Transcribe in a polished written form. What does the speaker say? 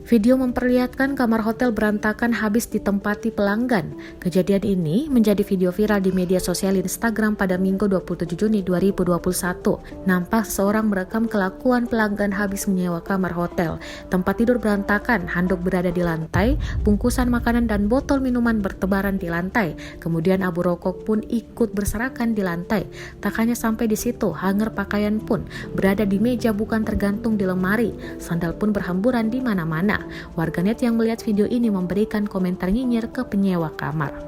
Video memperlihatkan kamar hotel berantakan habis ditempati pelanggan. Kejadian ini menjadi video viral di media sosial Instagram pada Minggu 27 Juni 2021. Nampak seorang merekam kelakuan pelanggan habis menyewa kamar hotel. Tempat tidur berantakan, handuk berada di lantai, bungkusan makanan dan botol minuman bertebaran di lantai. Kemudian abu rokok pun ikut berserakan di lantai. Tak hanya sampai di situ, hanger pakaian pun berada di meja bukan tergantung di lemari. Sandal pun berhamburan di mana-mana. Warganet yang melihat video ini memberikan komentar nyinyir ke penyewa kamar.